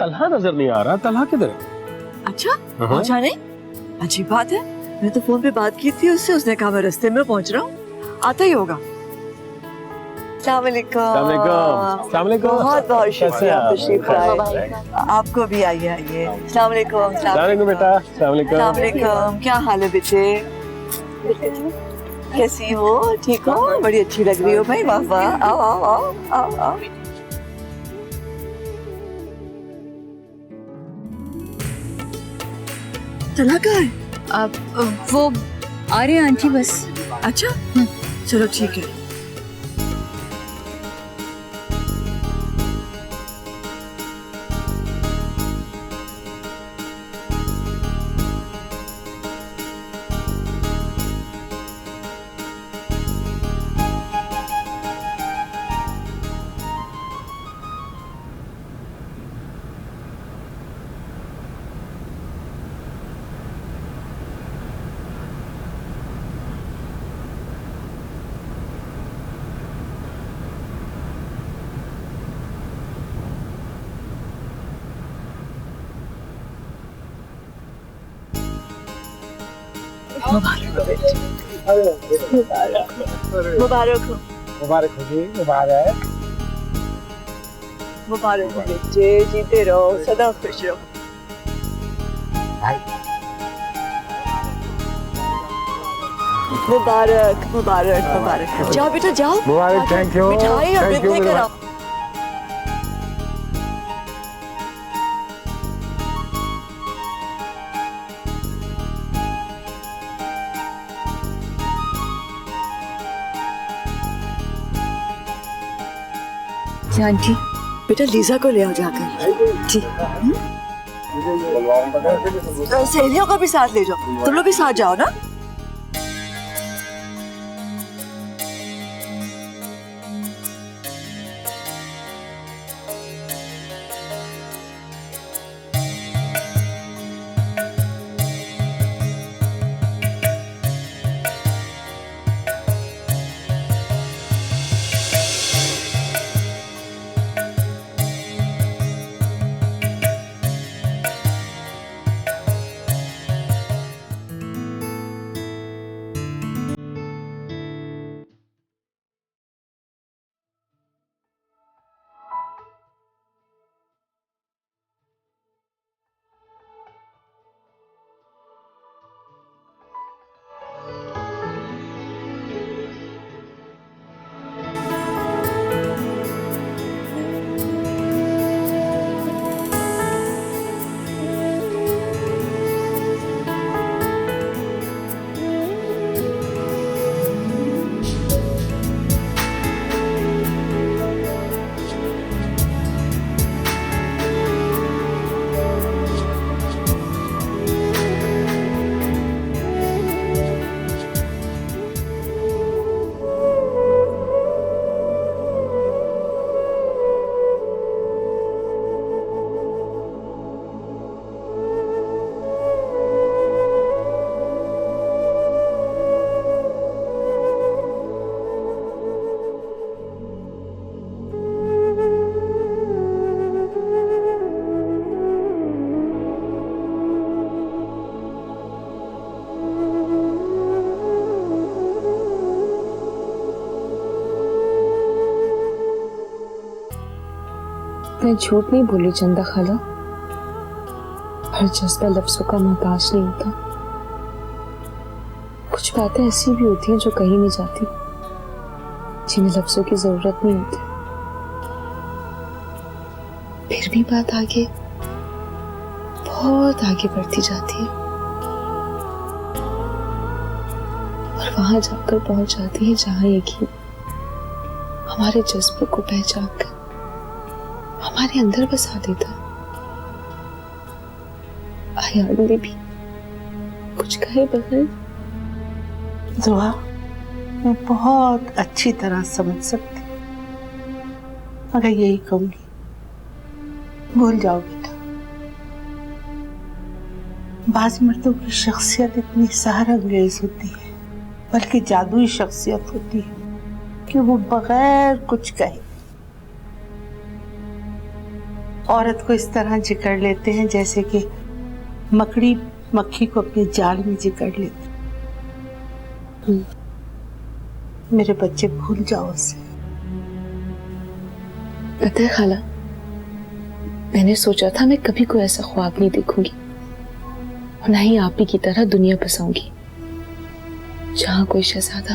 तलहा नजर नहीं आ रहा, तलहा किधर है? अच्छा पहुंचा नहीं? अजीब बात है, मैंने तो फोन पे बात की थी उससे, उसने कहा मैं रास्ते में पहुंच रहा हूँ, आता ही होगा। अस्सलाम वालेकुम। बहुत बहुत शुक्रिया तशरीफ लाए। आपको भी आइए आइए। अस्सलाम वालेकुम बेटा। अस्सलाम वालेकुम। क्या हाल है बेटे? कैसी हो? ठीक हो? बड़ी अच्छी लग रही हो भाई। वाह वाह। आओ आओ आओ आओ आओ। चला कहाँ है? अब वो आ रहे हैं आंटी बस। अच्छा चलो ठीक है। मुबारक हो बेटे। मुबारक हो। मुबारक हो जी। मुबारक मुबारक हो बेटे, जीते रहो, सदा खुश रहो। मुबारक मुबारक मुबारक। जाओ बेटा जाओ। मुबारक। Thank you. मिठाई और थैंक यू। लेकर आओ। आंटी बेटा लीजा को ले आओ जाकर। जी सहेलियों को भी साथ ले जाओ, तुम लोग भी साथ जाओ ना। मैं झूठ नहीं बोली चंदा खाला, हर जज्बा लफ्जों का मोहताज नहीं होता। कुछ बातें ऐसी भी होती हैं जो कहीं नहीं जाती, जिन्हें लफ्जों की जरूरत नहीं होती, फिर भी बात आगे बहुत आगे बढ़ती जाती है और वहां जाकर पहुंच जाती है जहां यकीन हमारे जज्बे को पहचान कर हमारे अंदर बसा देता। आयान भी कुछ कहे बगैर। दुआ मैं बहुत अच्छी तरह समझ सकती, मगर यही कहूंगी, भूल जाओ बेटा। बाज मर्दों की शख्सियत इतनी सहारंगेज होती है, बल्कि जादुई शख्सियत होती है कि वो बगैर कुछ कहे औरत को इस तरह जकड़ लेते हैं जैसे कि मकड़ी मक्खी को अपने जाल में जकड़ लेती। मेरे बच्चे, भूल जाओ उसे। पता है खाला, मैंने सोचा था मैं कभी कोई ऐसा ख्वाब नहीं देखूंगी और ना ही आप ही की तरह दुनिया बसाऊंगी जहां कोई शहजादा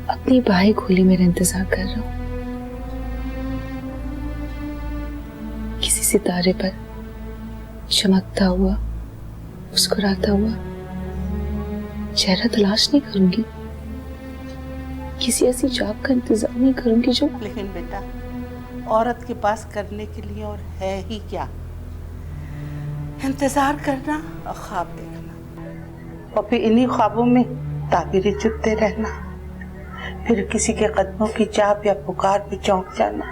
अपनी बाहें खोली मेरा इंतजार कर रहा हो, किसी सितारे पर चमकता हुआ मुस्कुराता हुआ चेहरा तलाश नहीं करूंगी, किसी ऐसी जाग का इंतजार नहीं करूंगी जो। लेकिन बेटा, औरत के पास करने के लिए और है ही क्या? इंतजार करना और ख्वाब देखना, और फिर इन्हीं ख्वाबों में ताबीरें चुनते रहना, फिर किसी के कदमों की चाप या पुकार पे चौंक जाना,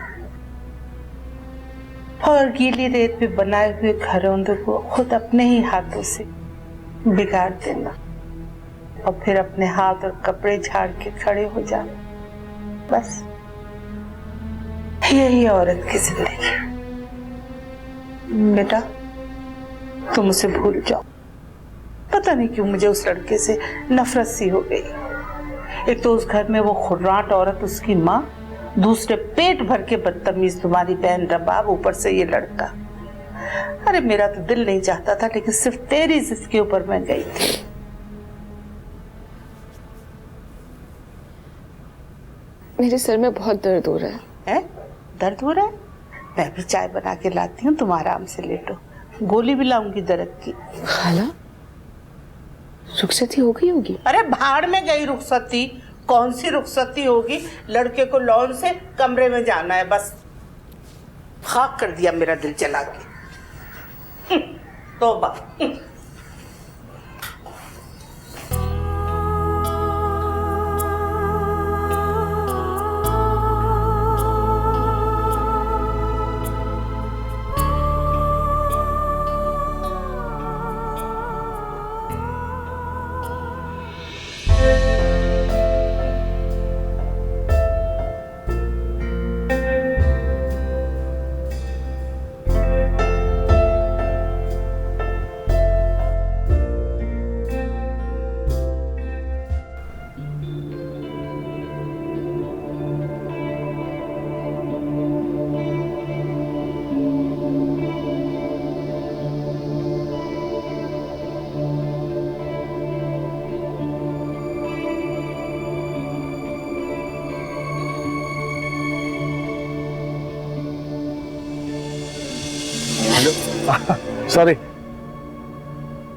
और गीली रेत पे बनाए हुए घरौंदे को खुद अपने ही हाथों से बिगाड़ देना, और फिर अपने हाथ और कपड़े झाड़ के खड़े हो जाना। बस यही औरत की जिंदगी। बेटा, तुम उसे भूल जाओ। पता नहीं क्यों मुझे उस लड़के से नफरत सी हो गई। एक तो उस घर में वो खुर्राट औरत, उसकी माँ, दूसरे पेट भर के बदतमीज तुम्हारी बहन रबाब, ऊपर से ये लड़का। अरे मेरा तो दिल नहीं चाहता था, लेकिन सिर्फ तेरी जिद के ऊपर मैं गई थी। मेरे सर में बहुत दर्द हो रहा है। दर्द हो रहा है? मैं भी चाय बना के लाती हूँ, तुम आराम से लेटो। गोली भी लाऊंगी दर्द की। खाला, रुखसती हो गई होगी? अरे भाड़ में गई रुखसती। कौन सी रुखसती होगी? लड़के को लॉन से कमरे में जाना है, बस। खाक कर दिया मेरा दिल चला के। तौबा। सॉरी।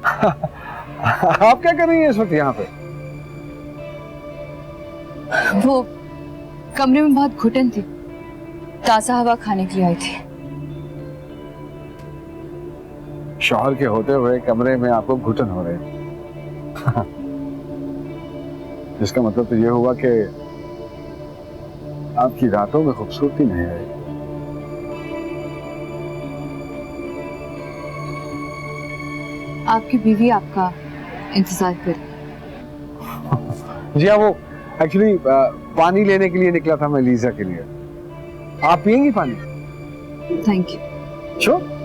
आप क्या कर रही हैं इस वक्त यहाँ पे? वो कमरे में बहुत घुटन थी, ताजा हवा खाने के लिए आई थी। शौहर के होते हुए कमरे में आपको घुटन हो रहे हैं। इसका मतलब तो ये हुआ कि आपकी रातों में खूबसूरती नहीं रही। आपकी बीवी आपका इंतजार कर। जी हाँ, वो एक्चुअली पानी लेने के लिए निकला था मैं लीजा के लिए। आप पियेंगी पानी? Thank you. श्योर।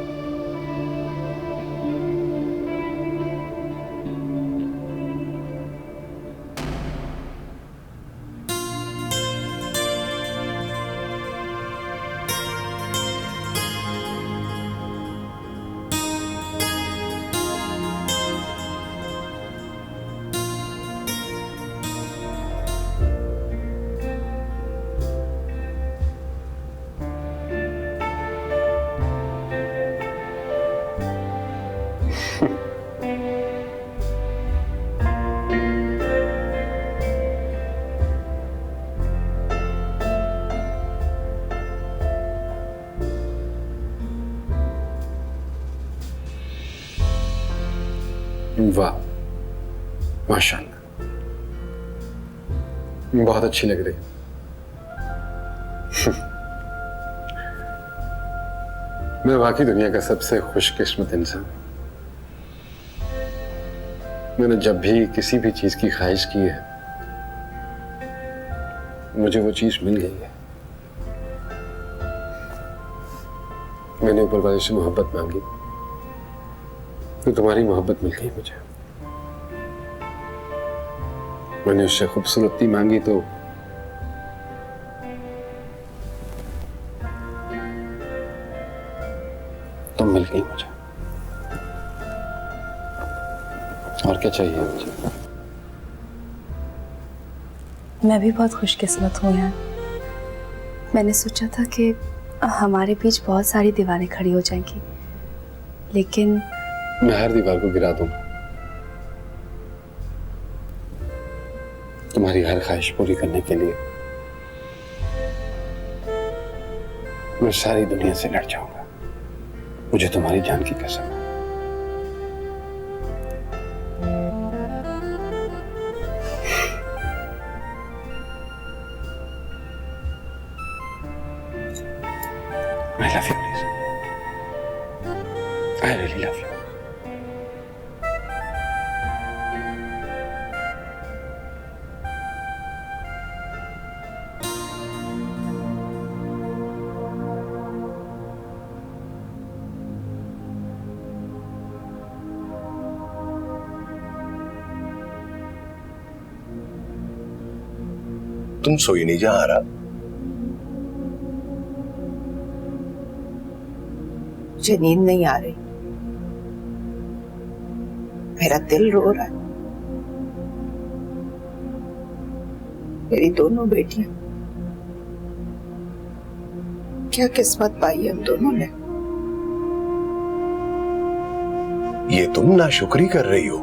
वाह, माशाल्लाह, बहुत अच्छी लग रही। मैं वाकई दुनिया का सबसे खुशकिस्मत इंसान। मैंने जब भी किसी भी चीज की ख्वाहिश की है, मुझे वो चीज मिल गई है। मैंने ऊपर वाले से मोहब्बत मांगी तो तुम्हारी मोहब्बत मिल गई मुझे। मैंने उससे खूबसूरती मांगी तो तुम मिल गई मुझे। और क्या चाहिए मुझे? मैं भी बहुत खुशकिस्मत हूँ यार। मैंने सोचा था कि हमारे बीच बहुत सारी दीवारें खड़ी हो जाएंगी, लेकिन मैं हर दीवार को गिरा दूंगा तुम्हारी हर ख्वाहिश पूरी करने के लिए। मैं सारी दुनिया से लड़ जाऊंगा, मुझे तुम्हारी जान की कसम है। I love you, Lisa. I really love you. तुम सोई नहीं जा रहा? मुझे नींद नहीं आ रही, मेरा दिल रो रहा है। मेरी दोनों बेटियां, क्या किस्मत पाई हम दोनों ने। ये तुम नाशुक्री कर रही हो।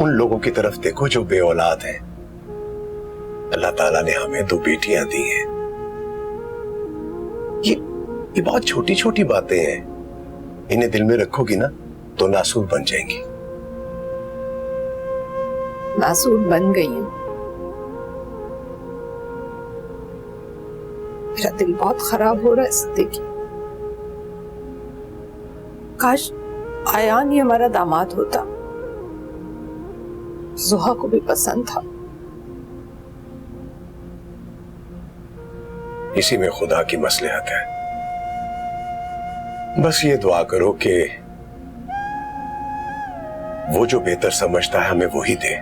उन लोगों की तरफ देखो जो बे औलाद हैं। अल्लाह ताला ने हमें 2 बेटियां दी हैं। ये बहुत छोटी छोटी बातें हैं, इन्हें दिल में रखोगी ना तो नासूर बन जाएंगी। नासूर बन गई हूं। मेरा दिल बहुत खराब हो रहा है सिद्दीकी। काश आयान ही हमारा दामाद होता, जुहा को भी पसंद था। इसी में खुदा की मसलहत है। बस ये दुआ करो कि वो जो बेहतर समझता है हमें वही दे।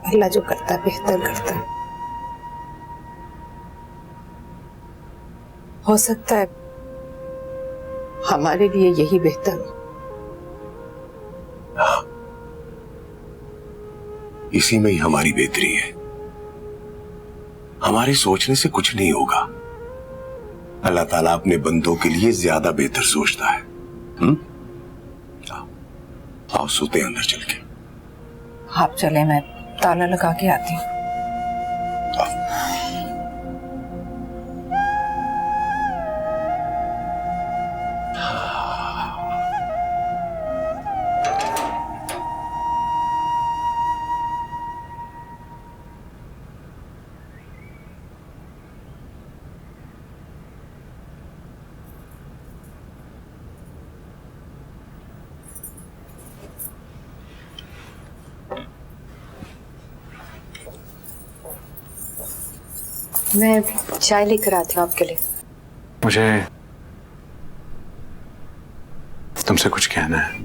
अल्लाह जो करता है बेहतर करता है। हो सकता है हमारे लिए यही बेहतर हो। हाँ, इसी में ही हमारी बेहतरी है। हमारे सोचने से कुछ नहीं होगा। अल्लाह ताला अपने बंदों के लिए ज्यादा बेहतर सोचता है। आओ सोते अंदर चल के। आप चले, मैं ताला लगा के आती हूँ। मैं चाय लेकर आती हूँ आपके लिए। मुझे तुमसे कुछ कहना है,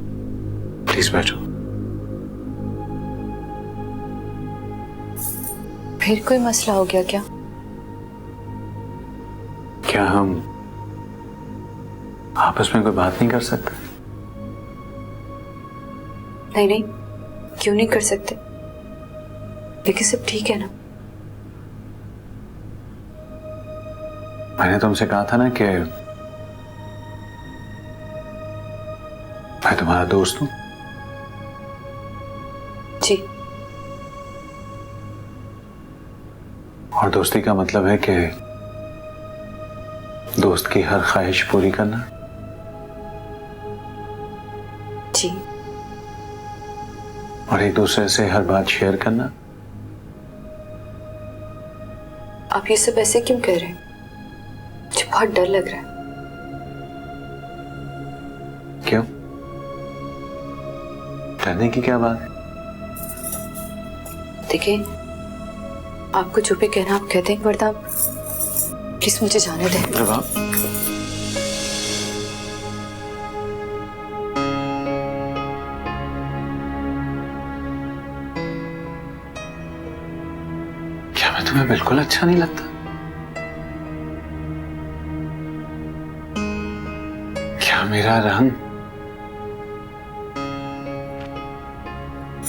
प्लीज बैठो। फिर कोई मसला हो गया क्या? क्या हम आपस में कोई बात नहीं कर सकते? नहीं नहीं, क्यों नहीं कर सकते? लेकिन सब ठीक है ना? मैंने तुमसे कहा था ना कि मैं तुम्हारा दोस्त हूं। जी। और दोस्ती का मतलब है कि दोस्त की हर ख्वाहिश पूरी करना। जी। और एक दूसरे से हर बात शेयर करना। आप ये सब ऐसे क्यों कह रहे हैं? मुझे बहुत डर लग रहा है। क्यों? डरने की क्या बात है? देखिए, आपको जो भी कहना आप कहते हैं, वरना प्लीज मुझे जाने दें। प्रभा, क्या मैं तुम्हें बिल्कुल अच्छा नहीं लगता? क्या मेरा रंग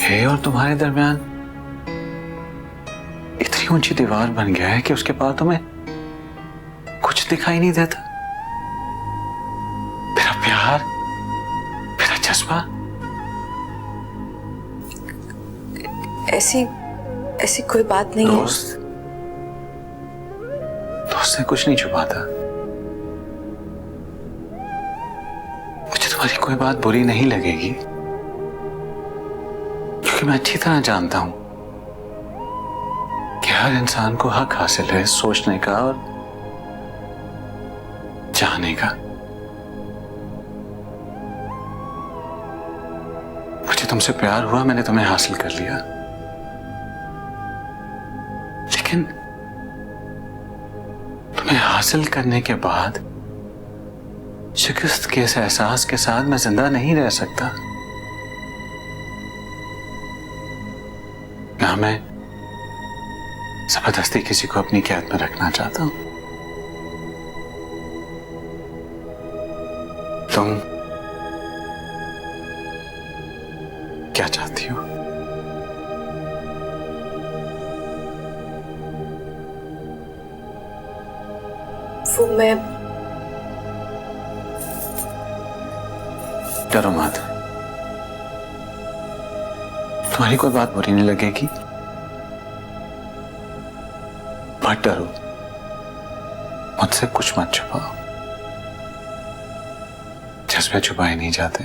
है और तुम्हारे दरमियान इतनी ऊंची दीवार बन गया है कि उसके बाद तुम्हें कुछ दिखाई नहीं देता? मेरा प्यार, मेरा जज्बा। ऐसी कोई बात नहीं है। दोस्त ने कुछ नहीं छुपा था। मुझे तुम्हारी कोई बात बुरी नहीं लगेगी, क्योंकि मैं अच्छी तरह जानता हूं कि हर इंसान को हक हासिल है सोचने का और चाहने का। मुझे तुमसे प्यार हुआ, मैंने तुम्हें हासिल कर लिया, लेकिन तुम्हें हासिल करने के बाद शिकस्त के इस एहसास के साथ मैं जिंदा नहीं रह सकता। ना मैं जबरदस्ती किसी को अपनी कैद में रखना चाहता हूं। तुम क्या चाहती हो? वो मैं डरो मत, तुम्हारी कोई बात बुरी नहीं लगेगी, मत डरो, मुझसे कुछ मत छुपाओ। जज्बे छुपाए नहीं जाते।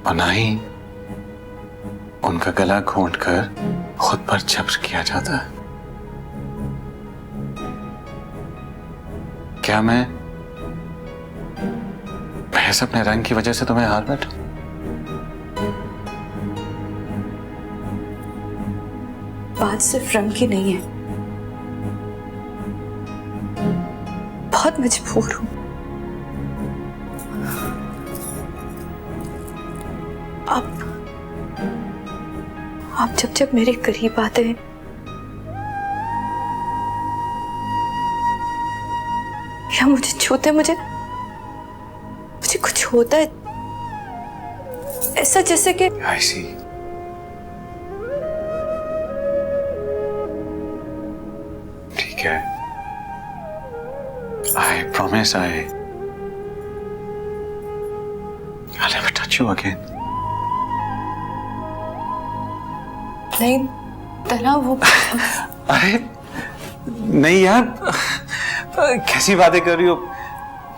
और ना ही उनका गला घोंट कर खुद पर जब्र किया जाता है। क्या मैं महज अपने रंग की वजह से तुम्हें हार बैठूं? बात सिर्फ रंग की नहीं है, बहुत मजबूर हूं। आप जब जब मेरे करीब आते हैं या मुझे छूते, मुझे कुछ होता है ऐसा जैसे कि I see. ठीक है, I promise I'll never touch you again. नहीं तना वो अरे नहीं यार, कैसी बातें कर रही हो?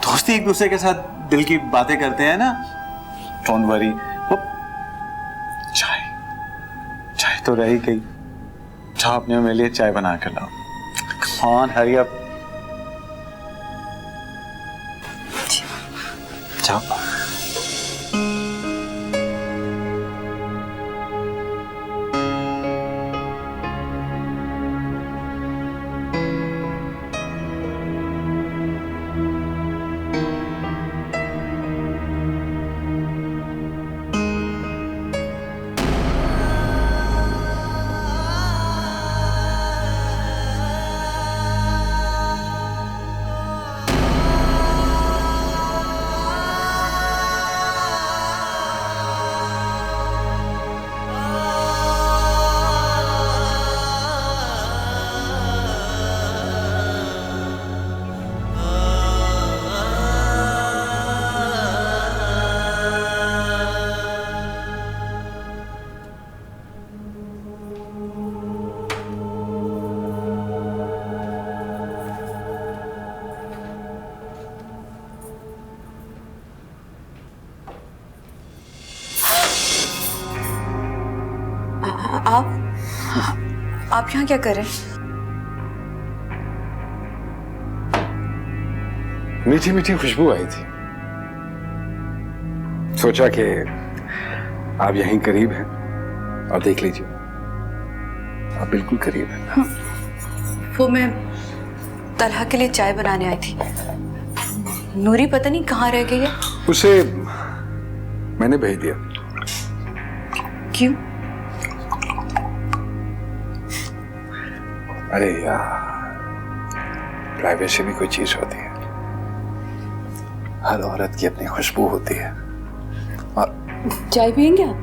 दोस्ती एक दूसरे के साथ दिल की बातें करते हैं ना। Don't worry. वो चाय तो रह ही गई, जाओ अपने मेरे लिए चाय बना कर लाओ। कम ऑन, हरी अप, जाओ। आप यहाँ क्या कर रहे हैं? मीठी मीठी खुशबू आई थी, सोचा कि आप यहीं करीब हैं और देख लीजिए, आप बिल्कुल करीब है। हाँ, वो मैं तलहा के लिए चाय बनाने आई थी। नूरी पता नहीं कहाँ रह गई है। उसे मैंने भेज दिया। क्यों? अरे यार, प्राइवेसी भी कोई चीज होती है। हर औरत की अपनी खुशबू होती है। और चाय पियेंगे आप?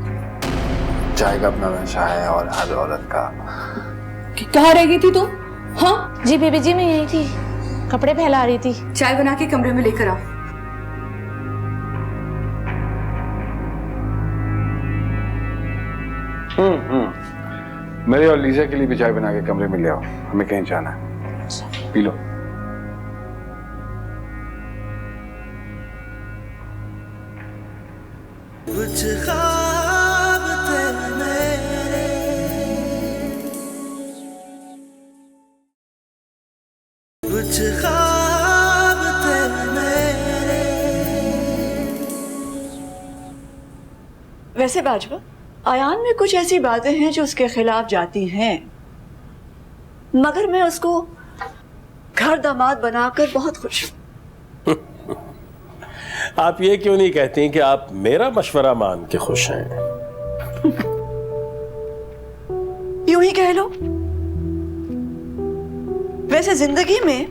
चाय का अपना नशा है और हर औरत का। कहाँ रह गई थी तुम? हाँ जी बेबी जी, मैं यही थी, कपड़े फैला रही थी। चाय बना के कमरे में लेकर आओ। मेरे और लीजा के लिए भी चाय बना के कमरे में ले आओ, हमें कहीं जाना है। P low. कुछ ख्वाब थे मेरे, कुछ ख्वाब थे मेरे। वैसे बाजवा, आयान में कुछ ऐसी बातें हैं जो उसके खिलाफ जाती हैं, मगर मैं उसको घर दामाद बनाकर बहुत खुश हूं। आप ये क्यों नहीं कहती कि आप मेरा मशवरा मान के खुश हैं? यूं ही कह लो। वैसे जिंदगी में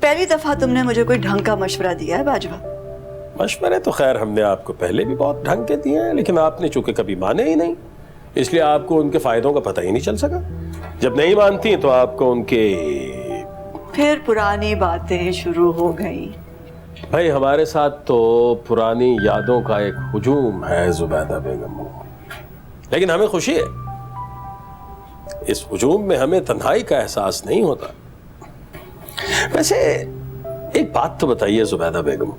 पहली दफा तुमने मुझे कोई ढंग का मशवरा दिया है बाजवा। मशवरे तो खैर हमने आपको पहले भी बहुत ढंग के दिए हैं, लेकिन आपने चूंकि कभी माने ही नहीं, इसलिए आपको उनके फायदों का पता ही नहीं चल सका। जब नहीं मानती तो आपको उनके फिर पुरानी बातें शुरू हो गई। भाई, हमारे साथ तो पुरानी यादों का एक हुजूम है जुबैदा बेगम, लेकिन हमें खुशी है। इस हुजूम में हमें तन्हाई का एहसास नहीं होता। वैसे एक बात तो बताइए जुबैदा बेगम,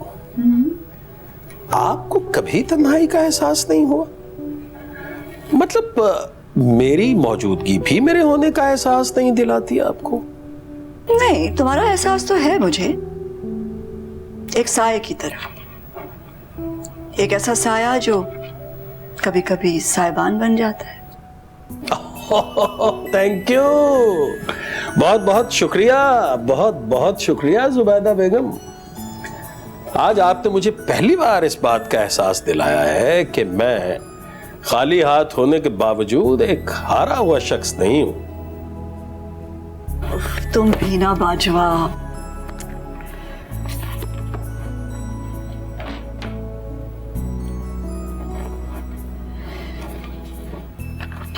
आपको कभी तन्हाई का एहसास नहीं हुआ? मतलब मेरी मौजूदगी भी मेरे होने का एहसास नहीं दिलाती आपको? नहीं, तुम्हारा एहसास तो है मुझे, एक साये की तरह। एक ऐसा साया जो कभी कभी साइबान बन जाता है। थैंक यू, बहुत बहुत शुक्रिया, बहुत बहुत शुक्रिया जुबैदा बेगम। आज आपने मुझे पहली बार इस बात का एहसास दिलाया है कि मैं खाली हाथ होने के बावजूद एक हारा हुआ शख्स नहीं हूं। तुम भी ना बाजवा।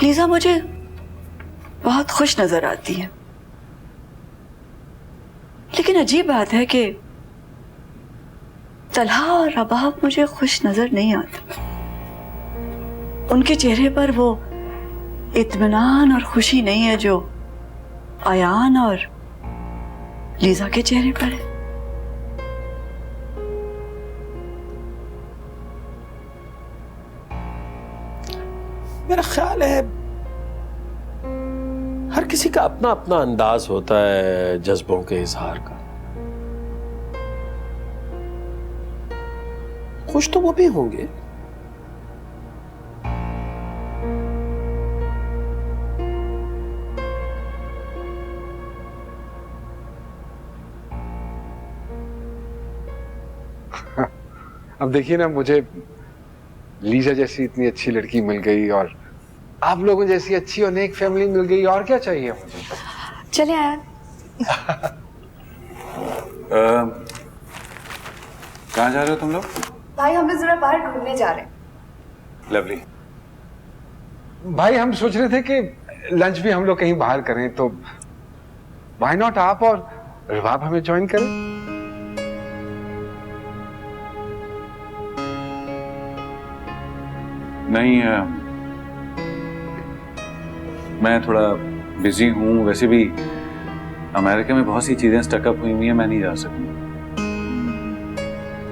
लीजा मुझे बहुत खुश नजर आती है, लेकिन अजीब बात है कि तलहा और रबाब मुझे खुश नजर नहीं आते। उनके चेहरे पर वो इत्मीनान और खुशी नहीं है जो आयान और लीजा के चेहरे पर है। मेरा ख्याल है हर किसी का अपना अपना अंदाज होता है जज्बों के इजहार का। खुश तो वो भी होंगे। अब देखिए ना, मुझे लीजा जैसी इतनी अच्छी लड़की मिल गई और आप लोगों जैसी अच्छी और नेक फैमिली मिल गई, और क्या चाहिए मुझे? चले आया। कहाँ जा रहे हो तुम लोग? भाई, हम लोग जरा बाहर घूमने जा रहे हैं। लवली। भाई, हम सोच रहे थे कि लंच भी हम लोग कहीं बाहर करें, तो व्हाई नॉट आप और रबाब हमें ज्वाइन करें? नहीं, मैं थोड़ा बिजी हूँ। वैसे भी अमेरिका में बहुत सी चीजें स्टकअप हुई हुई हैं, मैं नहीं जा सकूँ।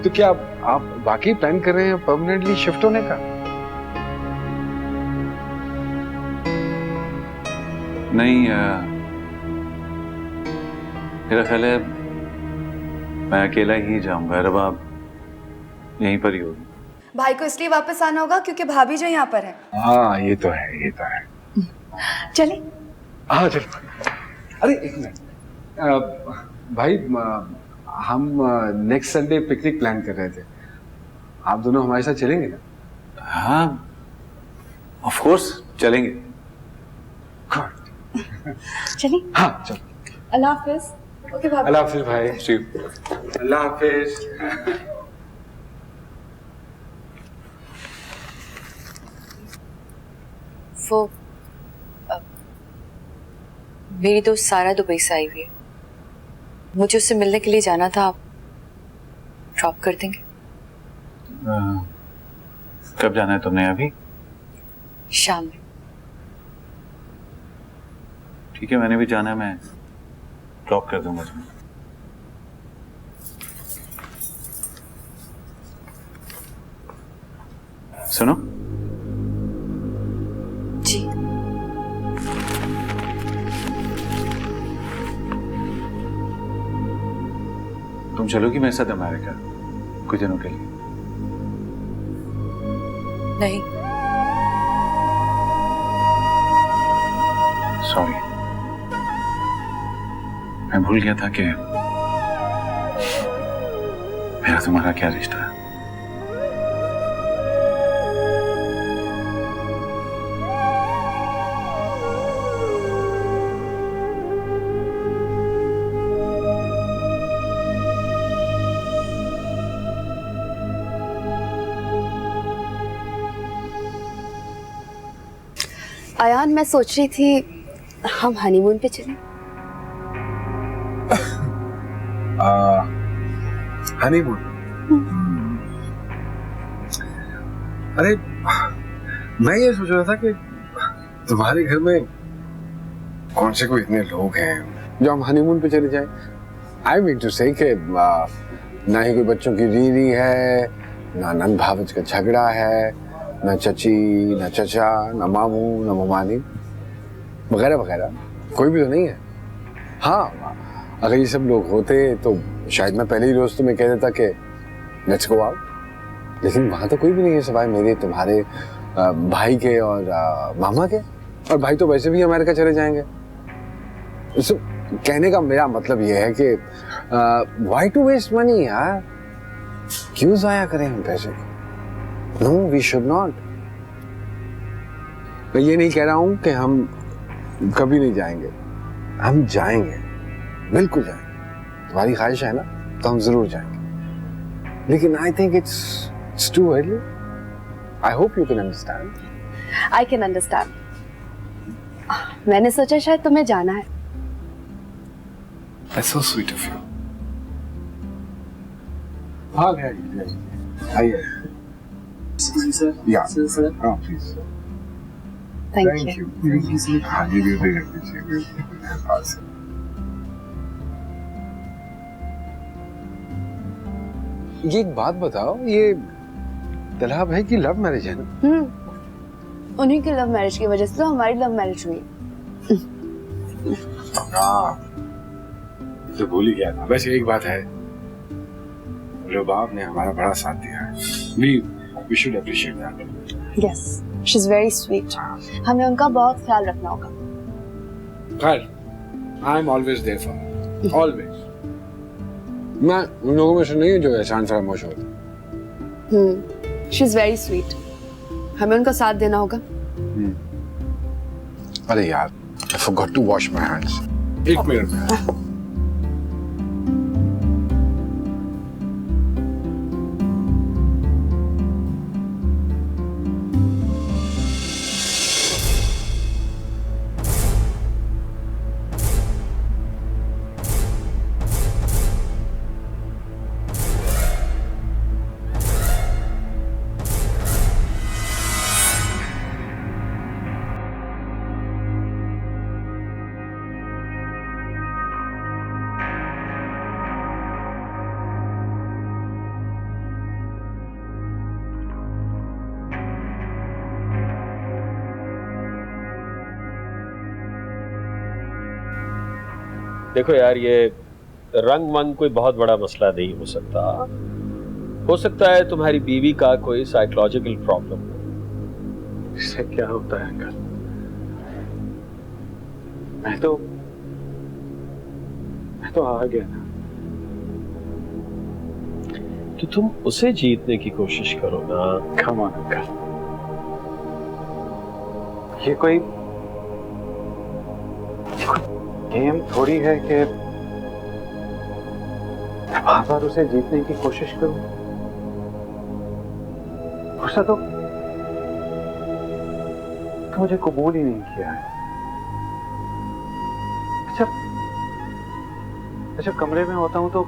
तो क्या आप बाकी प्लान कर रहे हैं परमानेंटली शिफ्ट होने का? नहीं, मेरा ख्याल है मैं अकेला ही जाऊंगा। रबाब यहीं पर ही होगी। भाई को इसलिए वापस आना होगा क्योंकि भाभी जो यहाँ पर है। हाँ ये तो है, ये तो है। चलिए। हाँ चलो। अरे एक मिनट भाई, हम नेक्स्ट संडे पिकनिक प्लान कर रहे थे, आप दोनों हमारे साथ चलेंगे ना? हाँ ऑफ कोर्स चलेंगे। चलिए। हाँ चलो। अल्लाह हाफिज। ओके भाभी। अल्लाह हाफिज भाई। अल्लाह हाफिज। वो मेरी दोस्त सारा दुबई से आई हुई है, मुझे उससे मिलने के लिए जाना था, आप ड्रॉप कर देंगे? कब जाना है तुमने? अभी? शाम में। ठीक है, मैंने भी जाना है, मैं ड्रॉप कर दूंगा तुम्हें। सुनो। जी। तुम चलोगी मेरे साथ अमेरिका कुछ दिनों के लिए? नहीं। सॉरी, मैं भूल गया था कि मेरा तुम्हारा क्या रिश्ता है। आयान, मैं सोच रही थी हम हनीमून पे चलें। हनीमून? अरे मैं ये सोच रहा था कि तुम्हारे घर में कौन से कोई इतने लोग हैं जो हम हनीमून पे चले जाएं। आई मीन टू से कि ना ही कोई बच्चों की रीरी है, ना नंद भावच का झगड़ा है, ना चची, ना चचा, ना मामू, ना ममानी वगैरह वगैरह, कोई भी तो नहीं है। हाँ, अगर ये सब लोग होते तो शायद मैं पहले ही रोज तुम्हें कह देता कि लेट्स गो आउट, लेकिन वहां तो कोई भी नहीं है सिवाय मेरे, तुम्हारे, भाई के और मामा के, और भाई तो वैसे भी अमेरिका चले जाएंगे। तो कहने का मेरा मतलब ये है कि व्हाई टू वेस्ट मनी यार, क्यों जाया करें हम पैसे? No, we should not. मैं ये नहीं कह रहा हूं कि हम कभी नहीं जाएंगे, हम जाएंगे, बिल्कुल जाएंगे। तुम्हारी ख्वाहिश है ना तो हम जरूर जाएंगे, लेकिन I think it's too early. I hope you can understand. I can understand. मैंने सोचा शायद तुम्हें जाना है। That's so sweet of you. हाँ, आइए। Yeah. Oh, please. Thank you. हाँ, ये भी रख दीजिए। ये एक बात बताओ, ये तलहा भाई की लव मैरिज है ना? उन्हीं की लव मैरिज की वजह से तो हमारी लव मैरिज हुई। तो भूल ही गया था। वैसे एक बात है, रुबाब ने हमारा बड़ा साथ दिया है। We should appreciate that. Yes, she's very sweet. हमें उनका बहुत ख्याल रखना होगा। खैर, I'm always there for her. Always. मैं उन लोगों में से नहीं हूँ जो एहसान फरामोश होता। She's very sweet. हमें उनका साथ देना होगा। अरे यार, I forgot to wash my hands. एक मिनट में। देखो यार, ये रंग मंग कोई बहुत बड़ा मसला नहीं हो सकता। हो सकता है तुम्हारी बीवी का कोई साइकोलॉजिकल प्रॉब्लम हो। इससे क्या होता है अंकल? मैं तो आ गया ना। तो तुम उसे जीतने की कोशिश करो ना। कम ऑन अंकल, ये कोई गेम थोड़ी है कि मैं बार बार उसे जीतने की कोशिश करूं। उसने तो मुझे कबूल ही नहीं किया है। जब कमरे में होता हूं तो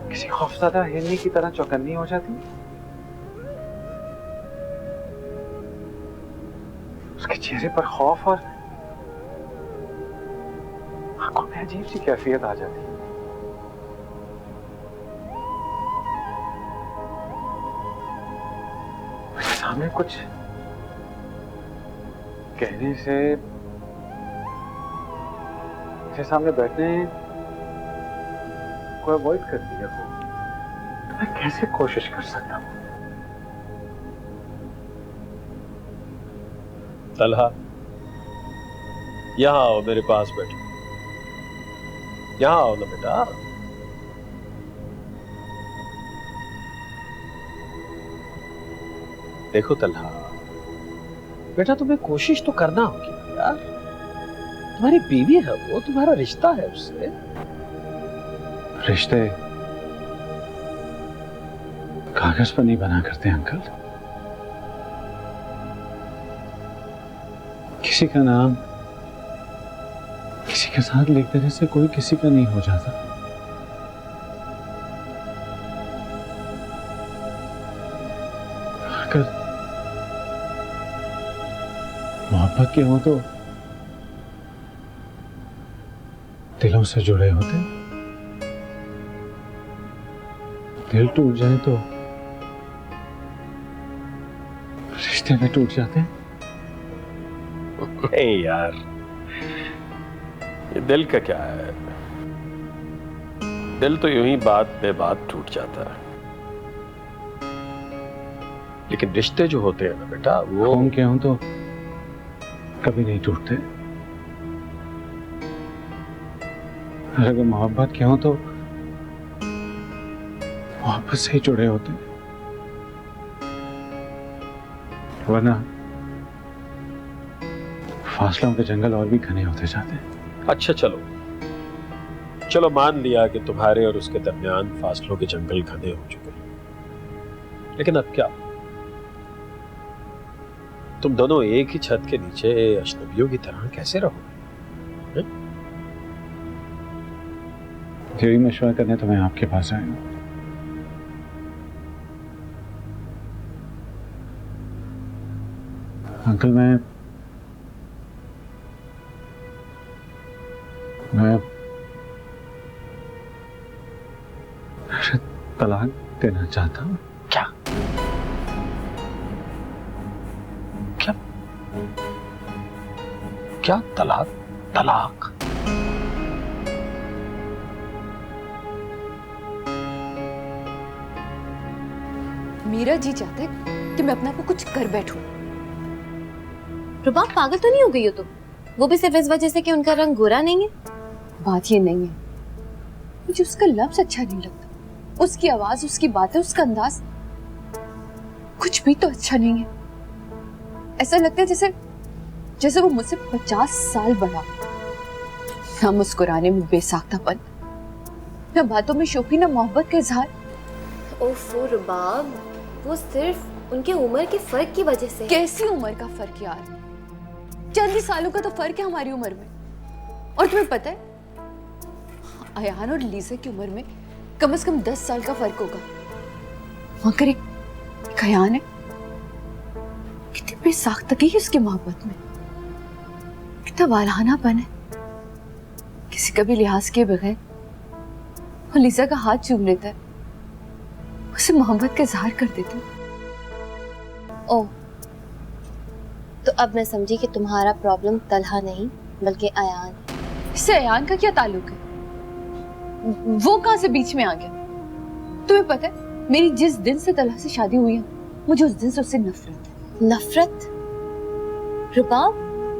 किसी खौफजदा हिरनी की तरह चौकन्नी हो जाती है। उसके चेहरे पर खौफ और आंखों में अजीब सी कैफियत आ जाती है। मेरे सामने कुछ कहने से, मेरे सामने बैठने को अवॉइड कर दिया वो। मैं कैसे कोशिश कर सकता हूँ? तलहा, यहां आओ, मेरे पास बैठो। यहां आओ ना बेटा। देखो तलहा बेटा, तुम्हें कोशिश तो करना होगी यार। तुम्हारी बीवी है वो, तुम्हारा रिश्ता है उससे। रिश्ते कागज पर नहीं बना करते अंकल। किसी का नाम किसी के साथ लिख देने से कोई किसी का नहीं हो जाता। अगर मोहब्बत के हो तो दिलों से जुड़े होते, दिल टूट जाए तो रिश्ते में टूट जाते हैं। नहीं यार, ये दिल का क्या है? दिल तो यूं ही बात पे बात टूट जाता है, लेकिन रिश्ते जो होते हैं ना बेटा, वो खून के हों तो कभी नहीं टूटते। अगर मोहब्बत के हों तो मोहब्बत से ही जुड़े होते, वरना फासलों के जंगल और भी घने होते जाते हैं। अच्छा चलो चलो, मान लिया कि तुम्हारे और उसके दरमियान फासलों के जंगल घने हो चुके हैं, लेकिन अब क्या? तुम दोनों एक ही छत के नीचे अजनबियों की तरह कैसे रहोगे? यही मशवरा करने तो मैं आपके पास आया हूं। अंकल, मैं तलाक देना चाहता हूं। क्या क्या क्या? तलाक? तलाक? मेरा जी चाहता है कि मैं अपने आप को कुछ कर बैठूं। प्रभा, पागल तो नहीं हो गई हो तुम? वो भी सिर्फ इस वजह से कि उनका रंग गोरा नहीं है? बात ये नहीं है, मुझे उसका लफ्ज अच्छा नहीं लगता, उसकी आवाज, उसकी बातें, उसका अंदाज, कुछ भी तो अच्छा नहीं है। ऐसा लगता है जैसे जैसे वो मुझसे 50 साल बड़ा। ना मुस्कुराने में बेसाख्तापन, ना बातों में शौकी, ना मोहब्बत का इजहार। ओफो रुबाब, वो सिर्फ उनके उम्र के फर्क की वजह से। कैसी उम्र का फर्क यार? चंद ही सालों का तो फर्क है हमारी उम्र में। और तुम्हें पता है, अयान और लीजा की उम्र में कम से कम 10 साल का फर्क होगा। मगर एक अयान है, कितनी बेसाख्तगी है उसकी मोहब्बत में, कितना वारानापन है। किसी का भी लिहाज किए बगैर वो लीजा का हाथ चूम लेता है, उसे मोहब्बत का इजहार कर देता है। ओह, तो अब मैं समझी कि तुम्हारा प्रॉब्लम तलहा नहीं बल्कि अयान है। इससे अयान का क्या ताल्लुक है? वो कहां से बीच में आ गया? तुम्हें पता है मेरी जिस दिन से तलहा से शादी हुई है मुझे उस दिन से उससे नफरत है। नफरत? रुबाब,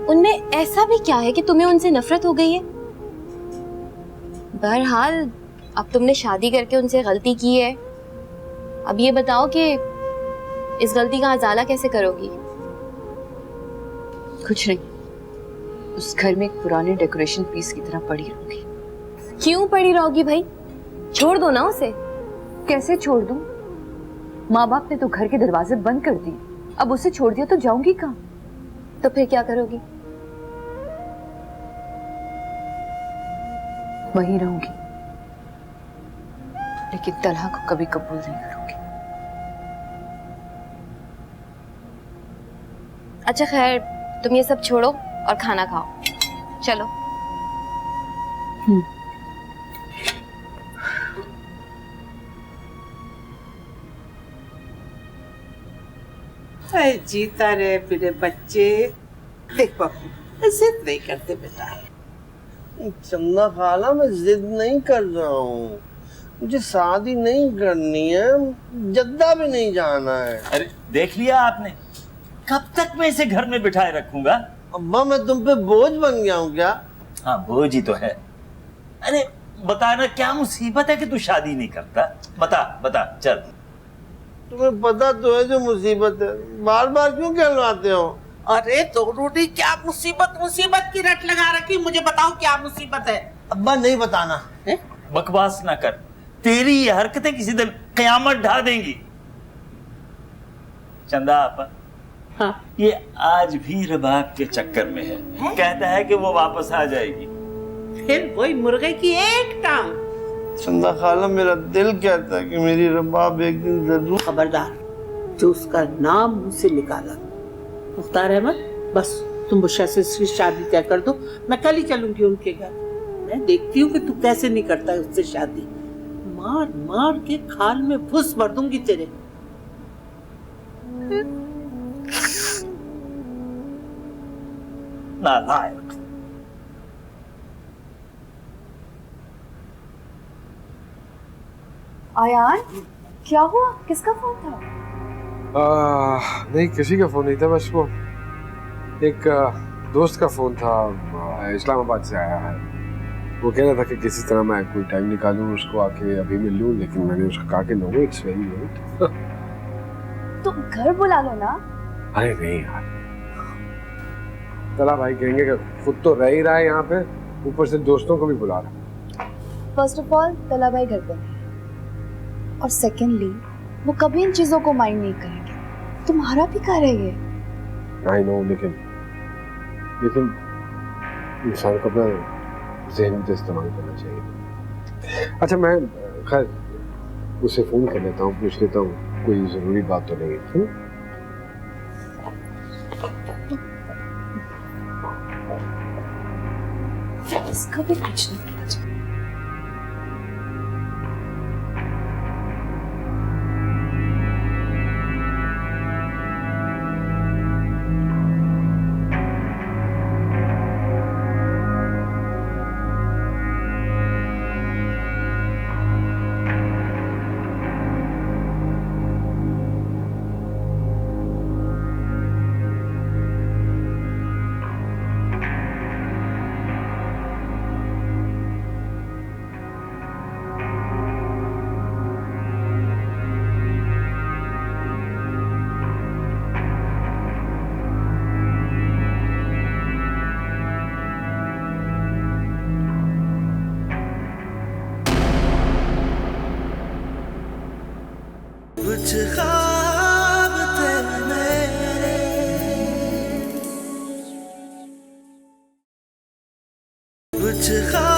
उनमें ऐसा भी क्या है कि तुम्हें उनसे नफरत हो गई है? बहरहाल अब तुमने शादी करके उनसे गलती की है, अब ये बताओ कि इस गलती का अजाला कैसे करोगी? कुछ नहीं, उस घर में एक पुराने डेकोरेशन पीस की तरह पड़ी रहूंगी। क्यों पड़ी रहोगी भाई? छोड़ दो ना उसे। कैसे छोड़ दूं? माँ बाप ने तो घर के दरवाजे बंद कर दिए, अब उसे छोड़ दिया तो जाऊंगी कहाँ? तो फिर क्या करोगी? वहीं रहूंगी, लेकिन तलहा को कभी कबूल नहीं करूंगी। अच्छा खैर, तुम ये सब छोड़ो और खाना खाओ, चलो। जीता रहे मेरे बच्चे। देख बापू, जिद नहीं करते बेटा। चंदा खाला, मैं जिद नहीं कर रहा हूँ, मुझे शादी नहीं करनी है, जद्दा भी नहीं जाना है। अरे देख लिया आपने, कब तक मैं इसे घर में बिठाए रखूंगा? अब्बा मैं तुम पे बोझ बन गया हूँ क्या? हाँ बोझ ही तो है। अरे बताना क्या मुसीबत है कि तू शादी नहीं करता? बता बता चल। तुम्हें पता तो है जो मुसीबत है, बार बार क्यों कहलवाते हो? अरे दोनों ने क्या मुसीबत की रट लगा रखी, मुझे बताओ क्या मुसीबत है? अब्बा नहीं बताना। बकवास ना कर, तेरी ये हरकतें किसी दिन कयामत ढा देंगी। चंदा आपा, हाँ? ये आज भी रबाब के चक्कर में है, कहता है कि वो वापस आ जाएगी। फिर वही मुर्गे की एक टांग। चंदा खाला, मेरा दिल कहता है कि मेरी रबाब एक दिन जरूर। खबरदार, जो उसका नाम मुझसे निकाला। मुख्तार अहमद, बस तुम बुशा से इसकी शादी तय कर दो, मैं कल ही चलूंगी उनके घर। मैं देखती हूँ कि तू कैसे नहीं करता है उससे शादी। मार मार के खाल में फुस भर दूंगी तेरे। नालायक। आयान, क्या हुआ? किसका फोन था? नहीं, किसी का फोन नहीं था, बस वो एक दोस्त का फोन था, इस्लामाबाद से आया है। वो कह रहा था कि किसी तरह मैं कोई टाइम निकालूं, उसको आके अभी मिल लूं, लेकिन मैंने उसको कहा कि नो, इट्स वेरी लेट। तो घर बुला लो ना। अरे नहीं यार, तला भाई कहेंगे कि खुद तो रह ही रहा है यहाँ पे, ऊपर से दोस्तों को भी बुला रहा। फर्स्ट ऑफ ऑल तला भाई घर पर, और सेकेंडली वो कभी इन चीजों को माइंड नहीं करेंगे। तुम्हारा भी घर है ये। आई नो, लेकिन इंसान को अपना ज़हन का इस्तेमाल करना चाहिए। अच्छा, मैं खैर उसे फोन कर लेता हूँ, पूछ लेता हूँ कोई जरूरी बात तो नहीं है। इसका भी कुछ नहीं पता चला। कुछ ख्वाब थे मेरे, कुछ ख्वाब